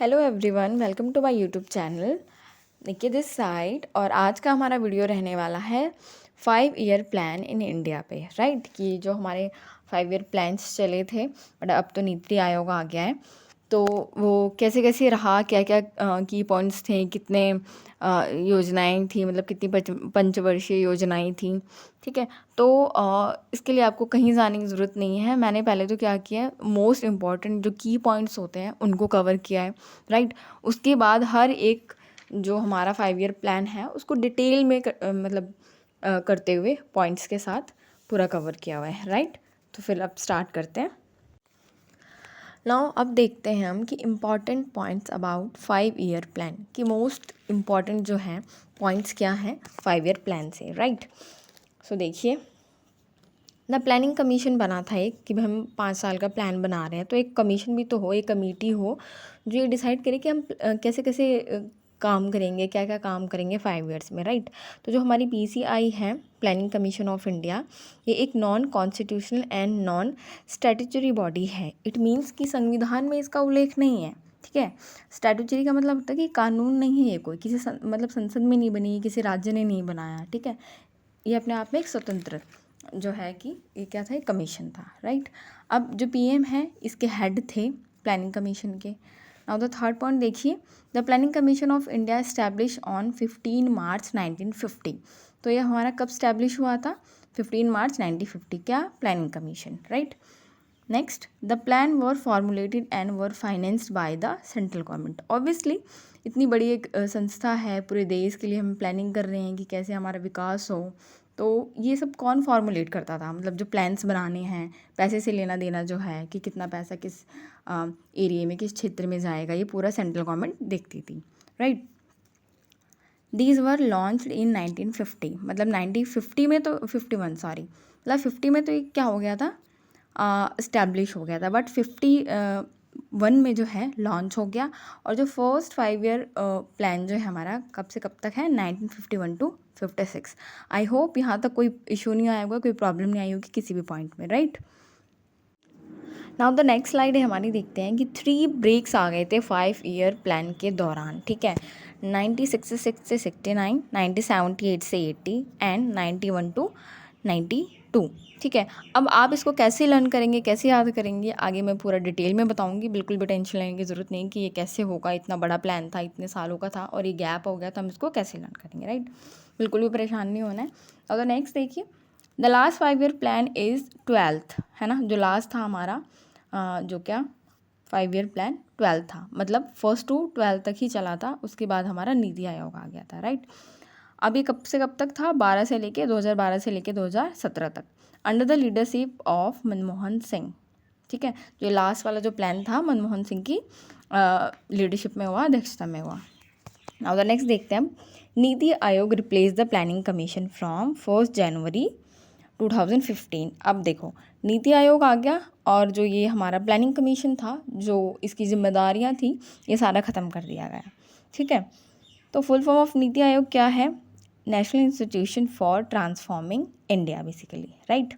Hello everyone, welcome to my YouTube channel. देखिए this side, और आज का हमारा वीडियो रहने वाला है 5 ईयर प्लान इन इंडिया पे। राइट, कि जो हमारे 5 ईयर प्लान्स चले थे बट अब तो नीति आयोग आ गया है, तो वो कैसे कैसे रहा, क्या क्या की पॉइंट्स थे, कितने योजनाएं थी, मतलब कितनी पंचवर्षीय योजनाएं थी। ठीक है, तो इसके लिए आपको कहीं जाने की ज़रूरत नहीं है। मैंने पहले तो क्या किया है, मोस्ट इम्पॉर्टेंट जो की पॉइंट्स होते हैं उनको कवर किया है। राइट, उसके बाद हर एक जो हमारा 5 ईयर प्लान है उसको डिटेल में करते हुए पॉइंट्स के साथ पूरा कवर किया हुआ है। राइट, तो फिर अब स्टार्ट करते हैं। नाउ अब देखते हैं हम कि important points about 5 year plan, कि मोस्ट इम्पॉर्टेंट जो है पॉइंट्स क्या हैं 5 ईयर प्लान से। राइट, सो देखिए, द प्लानिंग कमीशन बना था एक, कि हम 5 साल का प्लान बना रहे हैं, तो एक कमीशन भी तो हो, एक कमेटी हो जो ये डिसाइड करे कि हम कैसे कैसे काम करेंगे, क्या क्या काम करेंगे 5 ईयर्स में। राइट, तो जो हमारी PCI है, प्लानिंग कमीशन ऑफ इंडिया, ये एक non constitutional and non statutory body है। इट मीन्स कि संविधान में इसका उल्लेख नहीं है। ठीक है, स्टैट्यूटरी का मतलब होता है कि कानून नहीं है, ये कोई किसी मतलब संसद में नहीं बनी, किसी राज्य ने नहीं बनाया। ठीक है, ये अपने आप में एक स्वतंत्र जो है कि ये क्या था, एक कमीशन था। राइट, अब जो PM है इसके हेड थे प्लानिंग कमीशन के। नाउ द थर्ड पॉइंट देखिए, the planning commission of India establish on 15 मार्च 1950। तो ये हमारा कब स्टैब्लिश हुआ था? 15 मार्च 1950। क्या? Planning commission. Right, next, the plan were formulated and were financed by the central government. Obviously इतनी बड़ी एक संस्था है, पूरे देश के लिए हम प्लानिंग कर रहे हैं कि कैसे हमारा विकास हो, तो ये सब कौन फॉर्मुलेट करता था? मतलब जो प्लान्स बनाने हैं, पैसे से लेना देना जो है, कि कितना पैसा किस एरिया में, किस क्षेत्र में जाएगा, ये पूरा सेंट्रल गवर्नमेंट देखती थी। Right, these were launched in 1950, मतलब 1950 में तो 51 सॉरी, मतलब 50 में तो ये क्या हो गया था, इस्टेब्लिश हो गया था, बट 51 में जो है लॉन्च हो गया। और जो फर्स्ट 5 ईयर प्लान जो है हमारा कब से कब तक है, 1951 टू 56। आई होप यहाँ तक कोई इशू नहीं आया होगा, कोई प्रॉब्लम नहीं आई होगी किसी भी पॉइंट में। Right, now the next slide है हमारी, देखते हैं कि 3 ब्रेक्स आ गए थे 5 ईयर प्लान के दौरान। ठीक है, 1966 से 69, 1978 से 80 एंड 91 टू 92। ठीक है, अब आप इसको कैसे लर्न करेंगे, कैसे याद करेंगे, आगे मैं पूरा डिटेल में बताऊंगी। बिल्कुल भी टेंशन लेने की ज़रूरत नहीं कि ये कैसे होगा, इतना बड़ा प्लान था, इतने सालों का था और ये गैप हो गया, तो हम इसको कैसे लर्न करेंगे। राइट, बिल्कुल भी परेशान नहीं होना है। और नेक्स्ट देखिए, the last 5 year plan is 12th, है ना, जो लास्ट था हमारा जो क्या 5 ईयर प्लान 12 था, मतलब फर्स्ट टू 12 तक ही चला था, उसके बाद हमारा नीति आयोग आ गया था। राइट, अब ये कब से कब तक था? 2012 से लेके 2017 तक, under the leadership of Manmohan Singh. ठीक है, जो लास्ट वाला जो प्लान था मनमोहन सिंह की लीडरशिप में हुआ, अध्यक्षता में हुआ। नाउ द नेक्स्ट देखते हैं हम, NITI Aayog replace the planning commission from 1 जनवरी 2015। अब देखो, नीति आयोग आ गया और जो ये हमारा प्लानिंग कमीशन था, जो इसकी जिम्मेदारियां थी, ये सारा ख़त्म कर दिया गया। ठीक है, तो फुल फॉर्म ऑफ नीति आयोग क्या है? National institution for transforming India basically. Right,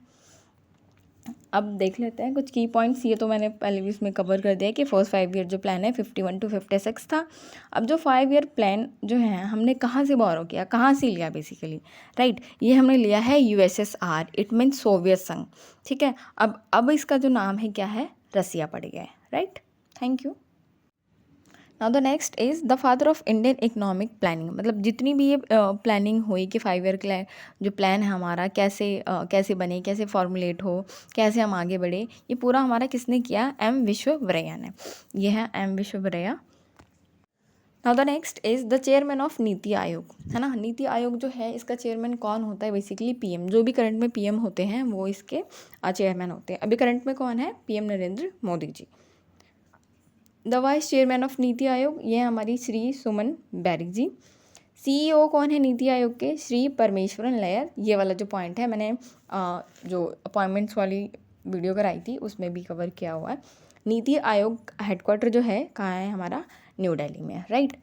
अब देख लेते हैं कुछ की पॉइंट्स। ये तो मैंने पहले भी इसमें कवर कर दिया कि फर्स्ट 5 ईयर जो प्लान है 51 टू 56 था। अब जो 5 ईयर प्लान जो है हमने कहाँ से बोरो किया, कहाँ से लिया बेसिकली? राइट, ये हमने लिया है USSR, इट मीन सोवियत संघ। ठीक है, अब इसका जो नाम है क्या है, रसिया पड़ गया है। Right, thank you. Now the next is the father of Indian economic planning, मतलब जितनी भी ये प्लानिंग हुई कि 5 ईयर के जो प्लान है हमारा कैसे बने, कैसे फॉर्मुलेट हो, कैसे हम आगे बढ़े, ये पूरा हमारा किसने किया? M विश्वेश्वरैया ने। ये है M Visvesvaraya. Now the next is the chairman of NITI आयोग, है ना। नीति आयोग जो है इसका चेयरमैन कौन होता है? बेसिकली PM, जो भी करंट में PM होते हैं वो इसके चेयरमैन होते हैं। अभी करंट में कौन है? PM Narendra Modi ji. The vice chairman of NITI Aayog, ये है हमारी श्री सुमन बैरिक जी। CEO कौन है नीति आयोग के? श्री परमेश्वरन लयर। ये वाला जो पॉइंट है मैंने जो अपॉइंटमेंट्स वाली वीडियो कराई थी उसमें भी कवर किया हुआ है। नीति आयोग हेडक्वार्टर जो है कहाँ है हमारा? न्यू दिल्ली में। Right,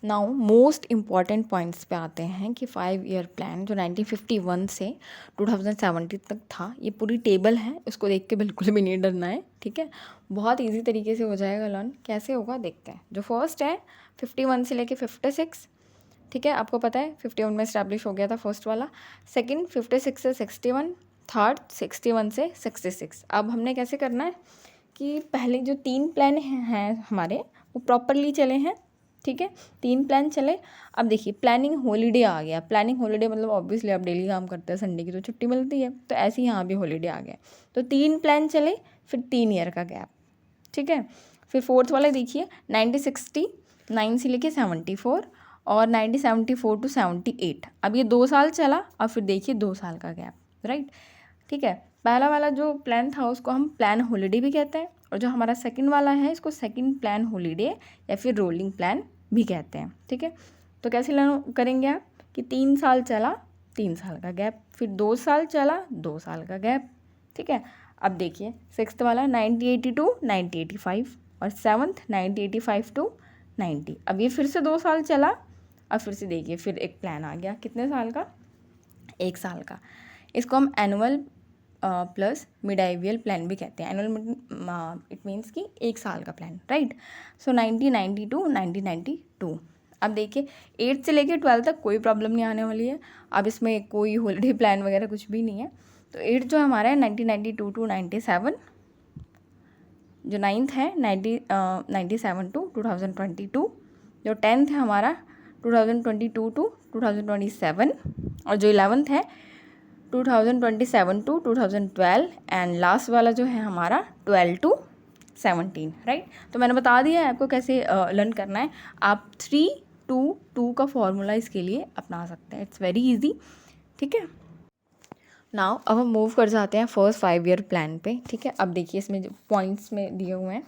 now most important points पे आते हैं कि 5 ईयर प्लान जो 1951 से 2070 तक था, ये पूरी टेबल है, इसको देख के बिल्कुल भी नहीं डरना है, ठीक है। बहुत इजी तरीके से हो जाएगा लर्न। कैसे होगा देखते हैं। जो फर्स्ट है 51 से लेके 56, ठीक है, आपको पता है 51 में इस्टेब्लिश हो गया था फर्स्ट वाला। सेकंड 56 से 61, थर्ड 61 से 66। अब हमने कैसे करना है कि पहले जो 3 प्लान हैं हमारे वो प्रॉपरली चले हैं, ठीक है, 3 प्लान चले। अब देखिए प्लानिंग हॉलीडे आ गया। प्लानिंग हॉलीडे मतलब ऑब्वियसली आप डेली काम करते हैं, संडे की तो छुट्टी मिलती है, तो ऐसे ही यहाँ भी हॉलीडे आ गया। तो 3 प्लान चले, फिर 3 ईयर का गैप, ठीक है। फिर फोर्थ वाला देखिए 1969 से लेके 74 और 1974 टू 78। अब ये 2 साल चला, और फिर देखिए 2 साल का गैप, राइट, ठीक है। पहला वाला जो प्लान था उसको हम प्लान हॉलीडे भी कहते हैं, और जो हमारा सेकंड वाला है इसको सेकंड प्लान हॉलीडे या फिर रोलिंग प्लान भी कहते हैं, ठीक है। तो कैसे करेंगे आप कि 3 साल चला, 3 साल का गैप, फिर 2 साल चला, 2 साल का गैप, ठीक है। अब देखिए सिक्स्थ वाला 1980 टू 1985 और सेवन्थ 1985 टू 90। अब ये फिर से 2 साल चला, अब फिर से देखिए फिर एक प्लान आ गया, कितने साल का, 1 साल का। इसको हम एनुअल प्लस मिडाइवियल प्लान भी कहते हैं। एनुअल इट मीन्स कि 1 साल का प्लान, राइट। So 1990 to 1992। अब देखिए 8 से लेके 12 तक कोई प्रॉब्लम नहीं आने वाली है। अब इसमें कोई हॉलीडे प्लान वगैरह कुछ भी नहीं है। तो 8 जो हमारा है 1992 टू 97, जो 9th है 97 टू 2022, जो 10th है हमारा 2022 टू 2027, और जो 11th है 2027 टू 2012, एंड लास्ट वाला जो है हमारा 12 टू 17, राइट। तो मैंने बता दिया है आपको कैसे लर्न करना है। आप 3-2-2 का फॉर्मूला इसके लिए अपना सकते हैं। इट्स वेरी इजी, ठीक है। नाउ अब हम मूव कर जाते हैं फर्स्ट 5 ईयर प्लान पे, ठीक है। अब देखिए इसमें जो पॉइंट्स में दिए हुए हैं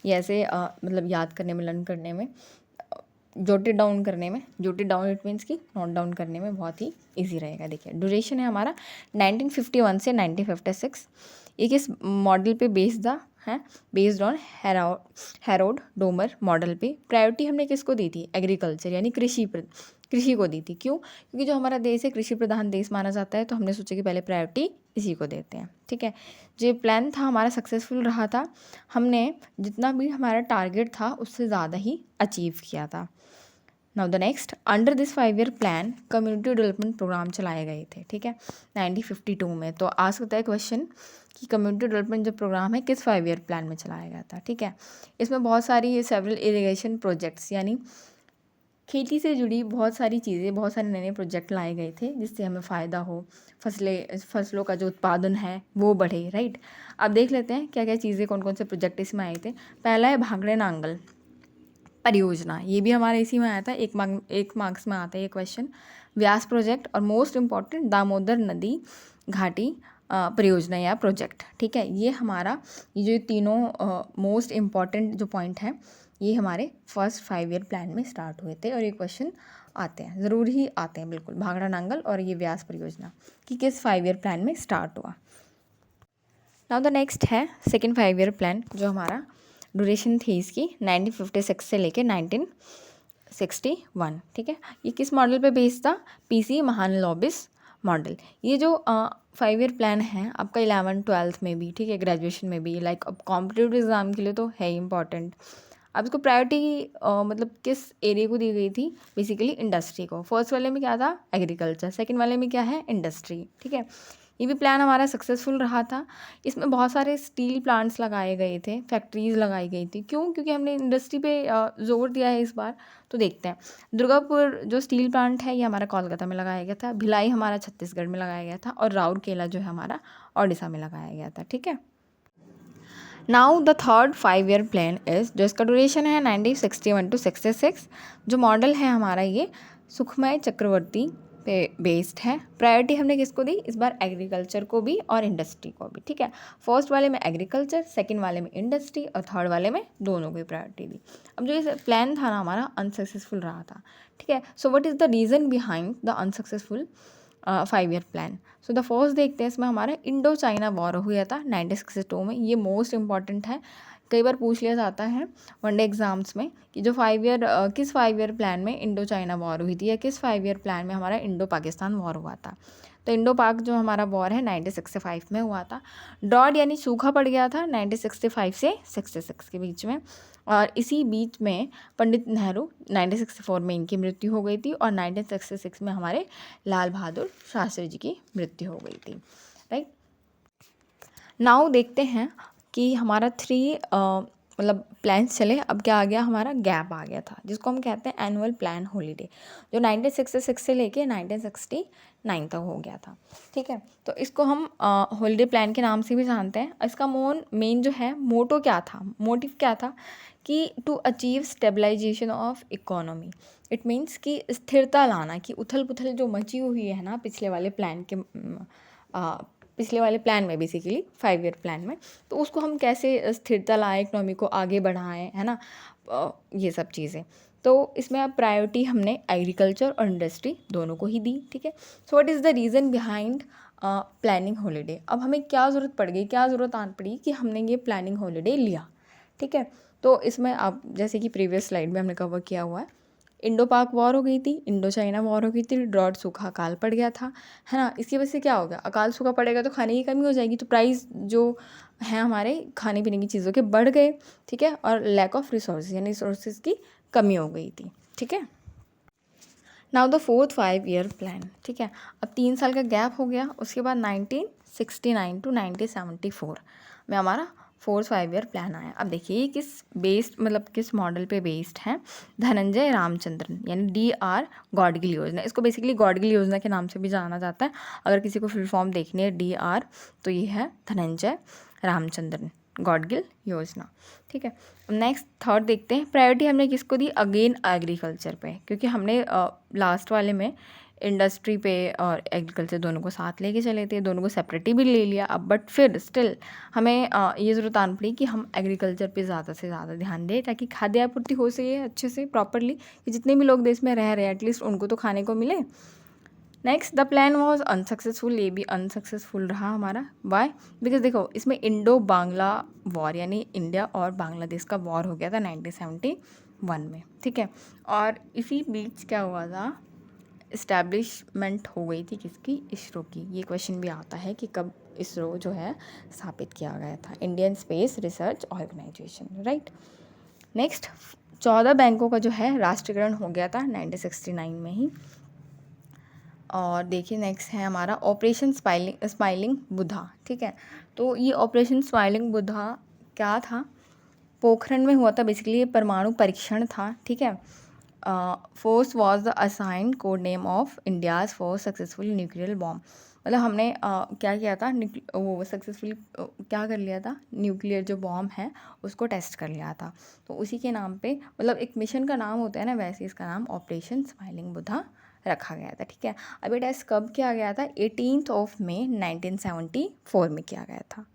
ये ऐसे मतलब याद करने में, लर्न करने में, जोटेड डाउन करने में, जोटेड डाउन इट मीन्स कि नोट डाउन करने में बहुत ही इजी रहेगा। देखिए ड्यूरेशन है हमारा 1951 से 1956। ये किस मॉडल पे बेस्ड है, based on Herod Domar model पे। प्रायोरिटी हमने किसको दी थी, एग्रीकल्चर यानी कृषि को दी थी। क्यों, क्योंकि जो हमारा देश है कृषि प्रधान देश माना जाता है, तो हमने सोचा कि पहले प्रायोरिटी इसी को देते हैं, ठीक है। जो प्लान था हमारा सक्सेसफुल रहा था, हमने जितना भी हमारा टारगेट था उससे ज़्यादा ही अचीव किया था। Now the next, under this 5 year plan community development programme चलाए गए थे, ठीक है, 1952 में। तो आ सकता है क्वेश्चन कि कम्युनिटी डेवलपमेंट जो प्रोग्राम है किस 5 ईयर प्लान में चलाया गया था, ठीक है। इसमें बहुत सारी सेवरल इरिगेशन प्रोजेक्ट्स यानी खेती से जुड़ी बहुत सारी चीज़ें, बहुत सारे नए नए प्रोजेक्ट लाए गए थे जिससे हमें फ़ायदा हो, फसलों का जो उत्पादन है वो बढ़े, राइट। अब देख लेते हैं क्या क्या चीज़ें, कौन कौन से प्रोजेक्ट इसमें आए थे। पहला है भांगड़े नांगल परियोजना, ये भी हमारे इसी में आया था, एक मार्क्स में आता है ये क्वेश्चन। व्यास प्रोजेक्ट, और मोस्ट इम्पॉर्टेंट दामोदर नदी घाटी परियोजना या प्रोजेक्ट, ठीक है। ये हमारा ये जो तीनों मोस्ट इम्पॉर्टेंट जो पॉइंट हैं ये हमारे फर्स्ट 5 ईयर प्लान में स्टार्ट हुए थे, और ये क्वेश्चन आते हैं, ज़रूर ही आते हैं बिल्कुल। भांगड़ा नांगल और ये व्यास परियोजना कि किस 5 ईयर प्लान में स्टार्ट हुआ। नाउ द नेक्स्ट है सेकेंड 5 ईयर प्लान, जो हमारा ड्यूरेशन थी इसकी 1956 से लेके 1961, ठीक है। ये किस मॉडल पे बेस्ड था, पीसी महालनोबिस मॉडल। ये जो 5 ईयर प्लान है आपका 11th-12th में भी, ठीक है, ग्रेजुएशन में भी, लाइक अब कॉम्पिटिटिव एग्जाम के लिए तो है इंपॉर्टेंट। अब इसको प्रायोरिटी मतलब किस एरिया को दी गई थी, बेसिकली इंडस्ट्री को। फर्स्ट वाले में क्या था, एग्रीकल्चर, सेकंड वाले में क्या है, इंडस्ट्री, ठीक है। ये भी प्लान हमारा सक्सेसफुल रहा था। इसमें बहुत सारे स्टील प्लांट्स लगाए गए थे, फैक्ट्रीज लगाई गई थी। क्यों, क्योंकि हमने इंडस्ट्री पे जोर दिया है इस बार। तो देखते हैं, दुर्गापुर जो स्टील प्लांट है ये हमारा कोलकाता में लगाया गया था, भिलाई हमारा छत्तीसगढ़ में लगाया गया था, और राउरकेला जो है हमारा ओडिशा में लगाया गया था, ठीक है। Now the third 5 year plan is, जो इसका ड्यूरेशन है 1961 टू 66। जो मॉडल है हमारा ये सुखमय चक्रवर्ती पे बेस्ड है। प्रायोरिटी हमने किसको दी इस बार, एग्रीकल्चर को भी और इंडस्ट्री को भी, ठीक है। फर्स्ट वाले में एग्रीकल्चर, सेकंड वाले में इंडस्ट्री, और थर्ड वाले में दोनों को प्रायोरिटी दी। अब जो ये प्लान था ना हमारा अनसक्सेसफुल रहा था, ठीक है। So what is the reason behind the unsuccessful 5 year plan. So the first देखते हैं, इसमें हमारा इंडो चाइना वॉर हुआ था 1962 में। ये मोस्ट इंपॉर्टेंट है कई बार पूछ लिया जाता है वनडे एग्जाम्स में कि जो 5 ईयर किस 5 ईयर प्लान में इंडो चाइना वॉर हुई थी या किस 5 ईयर प्लान में हमारा इंडो पाकिस्तान वॉर हुआ था। तो इंडो पाक जो हमारा वॉर है 1965 में हुआ था। ड्रॉट यानी सूखा पड़ गया था 1965 से 66 के बीच में, और इसी बीच में पंडित नेहरू 1964 में इनकी मृत्यु हो गई थी और 1966 में हमारे लाल बहादुर शास्त्री जी की मृत्यु हो गई थी। राइट, नाउ देखते हैं कि हमारा 3 मतलब प्लान्स चले, अब क्या आ गया, हमारा गैप आ गया था जिसको हम कहते हैं एनुअल प्लान हॉलीडे, जो 1966 से लेके 1969 तक हो गया था। ठीक है, तो इसको हम हॉलीडे प्लान के नाम से भी जानते हैं। इसका मेन जो है मोटो क्या था, मोटिव क्या था कि to achieve stabilisation of economy. It means कि स्थिरता लाना, कि उथल पुथल जो मची हुई है ना पिछले वाले प्लान में बेसिकली 5 ईयर प्लान में, तो उसको हम कैसे स्थिरता लाएं, इकोनॉमी को आगे बढ़ाएं, है ना, ये सब चीज़ें। तो इसमें अब प्रायोरिटी हमने एग्रीकल्चर और इंडस्ट्री दोनों को ही दी। ठीक है, so what is the reason behind planning holiday. अब हमें क्या ज़रूरत आन पड़ी कि हमने ये प्लानिंग हॉलीडे लिया। ठीक है, तो इसमें आप जैसे कि प्रीवियस स्लाइड में हमने कवर किया हुआ है, इंडो पाक वॉर हो गई थी, इंडो चाइना वॉर हो गई थी, ड्रॉट सूखा अकाल पड़ गया था, है ना। इसकी वजह से क्या हो गया, अकाल सूखा पड़ेगा तो खाने की कमी हो जाएगी, तो प्राइस जो है हमारे खाने पीने की चीज़ों के बढ़ गए। ठीक है, और लैक ऑफ रिसोर्स यानी रिसोर्सेज की कमी हो गई थी। ठीक है, now the 4th 5 year plan. ठीक है, अब 3 साल का गैप हो गया, उसके बाद 1969 टू 1974 में हमारा 4th 5 ईयर प्लान आया। अब देखिए किस मॉडल पे बेस्ड है, धनंजय रामचंद्रन यानी DR गॉडगिल योजना। इसको बेसिकली गॉडगिल योजना के नाम से भी जाना जाता है। अगर किसी को फुल फॉर्म देखनी है DR, तो ये है धनंजय रामचंद्रन गॉडगिल योजना। ठीक है, नेक्स्ट 3rd देखते हैं, प्रायोरिटी हमने किसको दी, अगेन एग्रीकल्चर पे, क्योंकि हमने लास्ट वाले में इंडस्ट्री पे और एग्रीकल्चर दोनों को साथ लेके चले थे, दोनों को सेपरेटली भी ले लिया अब, बट फिर स्टिल हमें ये ज़रूरत आन पड़ी कि हम एग्रीकल्चर पे ज़्यादा से ज़्यादा ध्यान दें ताकि खाद्य आपूर्ति हो सके अच्छे से प्रॉपरली, कि जितने भी लोग देश में रह रहे हैं एटलीस्ट उनको तो खाने को मिले। Next, the plan was unsuccessful, ये भी अनसक्सेसफुल रहा हमारा। वाई, बिकॉज देखो इसमें इंडो बांग्ला वॉर यानी इंडिया और बांग्लादेश का वॉर हो गया था 1971 में। ठीक है, और इसी बीच क्या हुआ था, इस्टेब्लिशमेंट हो गई थी किसकी, इसरो की। ये क्वेश्चन भी आता है कि कब इसरो जो है स्थापित किया गया था, Indian space research organisation. Right, next 14 बैंकों का जो है राष्ट्रीयकरण हो गया था 1969 में ही। और देखिए नेक्स्ट है हमारा ऑपरेशन स्माइलिंग बुद्धा। ठीक है, तो ये ऑपरेशन स्माइलिंग बुद्धा क्या था, पोखरण में हुआ था, बेसिकली ये परमाणु परीक्षण था। ठीक है, force was the assigned code name of India's first successful nuclear bomb. मतलब हमने क्या किया था, वो सक्सेसफुली क्या कर लिया था, न्यूक्लियर जो बॉम्ब है उसको टेस्ट कर लिया था। तो उसी के नाम पे, मतलब एक मिशन का नाम होता है ना, वैसे इसका नाम ऑपरेशन स्माइलिंग बुद्धा रखा गया था। ठीक है, अब ये टेस्ट कब किया गया था, 18 मई 1974 में किया गया था।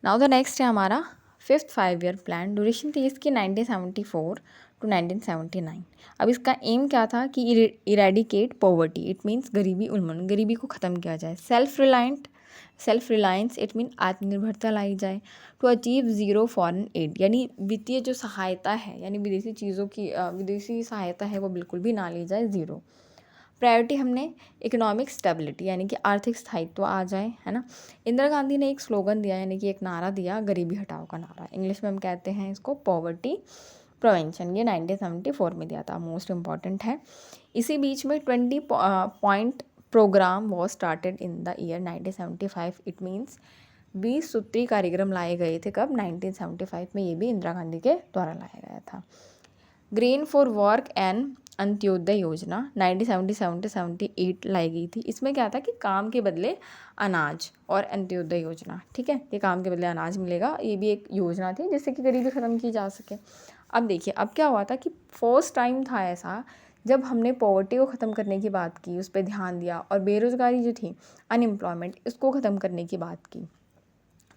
नाउ द नेक्स्ट है हमारा 5th 5 ईयर प्लान। ड्यूरेशन थी इसकी 1974 टू 1979। अब इसका एम क्या था कि इरेडिकेट पॉवर्टी, इट मीन्स गरीबी उन्मूलन, गरीबी को ख़त्म किया जाए। सेल्फ रिलायंस, इट मीन आत्मनिर्भरता लाई जाए। To achieve zero foreign aid, यानी वित्तीय जो सहायता है यानी विदेशी चीज़ों की विदेशी सहायता है वो बिल्कुल भी ना ली जाए, ज़ीरो। प्रायोरिटी हमने इकोनॉमिक स्टेबिलिटी यानी कि आर्थिक स्थायित्व आ जाए, है ना। इंदिरा गांधी ने एक स्लोगन दिया यानी कि एक नारा दिया, गरीबी हटाओ का नारा, इंग्लिश में हम कहते हैं इसको पॉवर्टी प्रिवेंशन। ये 1974 में दिया था, मोस्ट इम्पॉर्टेंट है। इसी बीच में 20 point programme was started in the year 1975। It means 20 सूत्री कार्यक्रम लाए गए थे कब, 1975 में। ये भी इंदिरा गांधी के द्वारा लाया गया था। Grain for work and Antyodaya योजना 1977 से 78 लाई गई थी। इसमें क्या था कि काम के बदले अनाज, और अंत्योदय योजना, ठीक है, ये काम के बदले अनाज मिलेगा, ये भी एक योजना थी जिससे कि गरीबी ख़त्म की जा सके। अब देखिए अब क्या हुआ था कि फर्स्ट टाइम था ऐसा जब हमने पॉवर्टी को ख़त्म करने की बात की, उस पर ध्यान दिया, और बेरोज़गारी जो थी, अनएम्प्लॉयमेंट, इसको ख़त्म करने की बात की।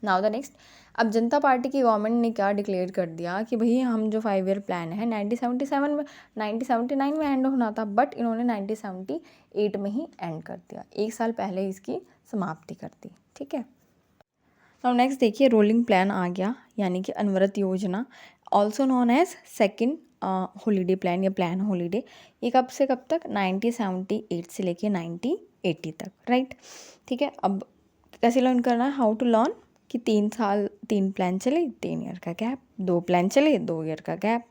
नाउ द नेक्स्ट, अब जनता पार्टी की गवर्नमेंट ने क्या डिक्लेयर कर दिया कि भाई हम जो 5 ईयर प्लान है 1979 में एंड होना था, बट इन्होंने 1978 में ही एंड कर दिया, 1 साल पहले इसकी समाप्ति कर दी। ठीक है, नाउ नेक्स्ट देखिए रोलिंग प्लान आ गया, यानी कि अनवरत योजना, also known as second holiday plan या प्लान हॉलीडे। ये कब से कब तक, 1978 से लेके 1980 तक, राइट। ठीक है, अब कैसे लर्न करना है, हाउ टू लर्न, कि 3 साल 3 प्लान चले, 3 ईयर का गैप, 2 प्लान चले, 2 ईयर का गैप,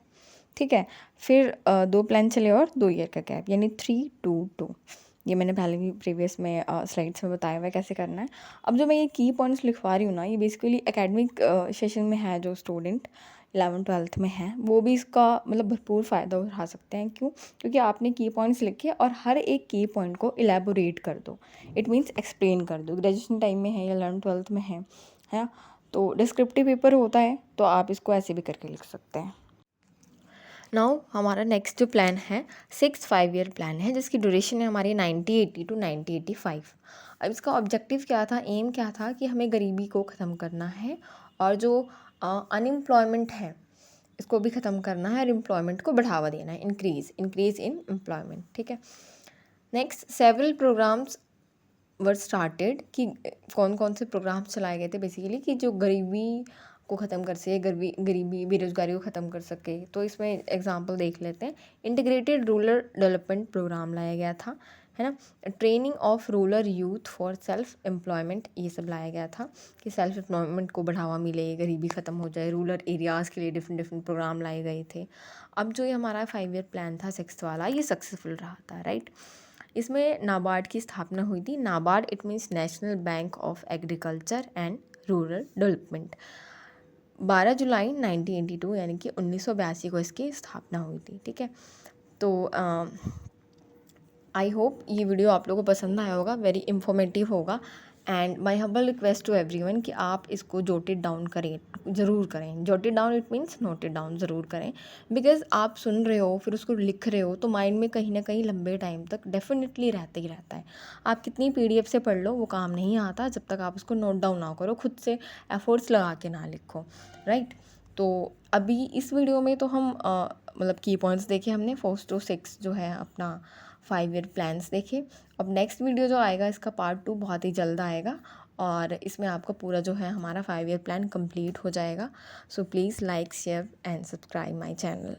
ठीक है। फिर 2 प्लान चले और 2 ईयर का गैप, यानी 3-2-2। ये मैंने पहले भी प्रीवियस में स्लाइड्स में बताया हुआ है कैसे करना है। अब जो मैं ये की पॉइंट्स लिखवा रही हूँ ना, ये बेसिकली एकेडमिक सेशन में है, जो स्टूडेंट 11th-12th में है वो भी इसका मतलब भरपूर फ़ायदा उठा सकते हैं। क्यों? क्योंकि आपने की पॉइंट्स लिखे और हर एक की पॉइंट को इलेबोरेट कर दो, इट मीन्स एक्सप्लेन कर दो। ग्रेजुएशन टाइम में है या 11th-12th में है ना, तो डिस्क्रिप्टिव पेपर होता है, तो आप इसको ऐसे भी करके लिख सकते हैं। नाउ हमारा नेक्स्ट जो प्लान है 6 5 ईयर प्लान है, जिसकी ड्यूरेशन है हमारी 1980 to 1985। अब इसका ऑब्जेक्टिव क्या था, एम क्या था, कि हमें गरीबी को ख़त्म करना है और जो अनएम्प्लॉयमेंट है इसको भी ख़त्म करना है और एम्प्लॉयमेंट को बढ़ावा देना है, इंक्रीज इन एम्प्लॉयमेंट। ठीक है, next several programmes were started, कि कौन कौन से प्रोग्राम्स चलाए गए थे बेसिकली, कि जो गरीबी को ख़त्म कर सके, गरीबी बेरोज़गारी को ख़त्म कर सके। तो इसमें एग्जांपल देख लेते हैं। इंटीग्रेटेड रूरल डेवलपमेंट प्रोग्राम लाया गया था, है ना। Training of rural youth for self employment, ये सब लाया गया था कि सेल्फ एम्प्लॉयमेंट को बढ़ावा मिले, गरीबी ख़त्म हो जाए। रूरल एरियाज़ के लिए डिफरेंट प्रोग्राम लाए गए थे। अब जो ये हमारा 5 ईयर प्लान था 6th वाला, ये सक्सेसफुल रहा था, राइट। इसमें नाबार्ड की स्थापना हुई थी। NABARD it means national bank of agriculture and rural development. 12 जुलाई 1982 यानी कि 1982 को इसकी स्थापना हुई थी। ठीक है, तो आई होप ये वीडियो आप लोगों को पसंद आया होगा, वेरी इंफॉर्मेटिव होगा। And my humble request to everyone कि आप इसको जोटेड डाउन करें, ज़रूर करें। Jotted down it means noted down ज़रूर करें, बिकॉज आप सुन रहे हो फिर उसको लिख रहे हो तो माइंड में कहीं ना कहीं लंबे टाइम तक डेफिनेटली रहता ही रहता है। आप कितनी PDF से पढ़ लो, वो काम नहीं आता जब तक आप उसको नोट डाउन ना करो, खुद से एफर्ट्स लगा के ना लिखो, राइट। तो अभी इस वीडियो में तो हम मतलब की पॉइंट्स देखे हमने, 4 to 6 जो है अपना 5 ईयर प्लान्स देखे। अब नेक्स्ट वीडियो जो आएगा इसका पार्ट 2 बहुत ही जल्द आएगा और इसमें आपका पूरा जो है हमारा 5 ईयर प्लान कंप्लीट हो जाएगा। So please like share and subscribe my channel.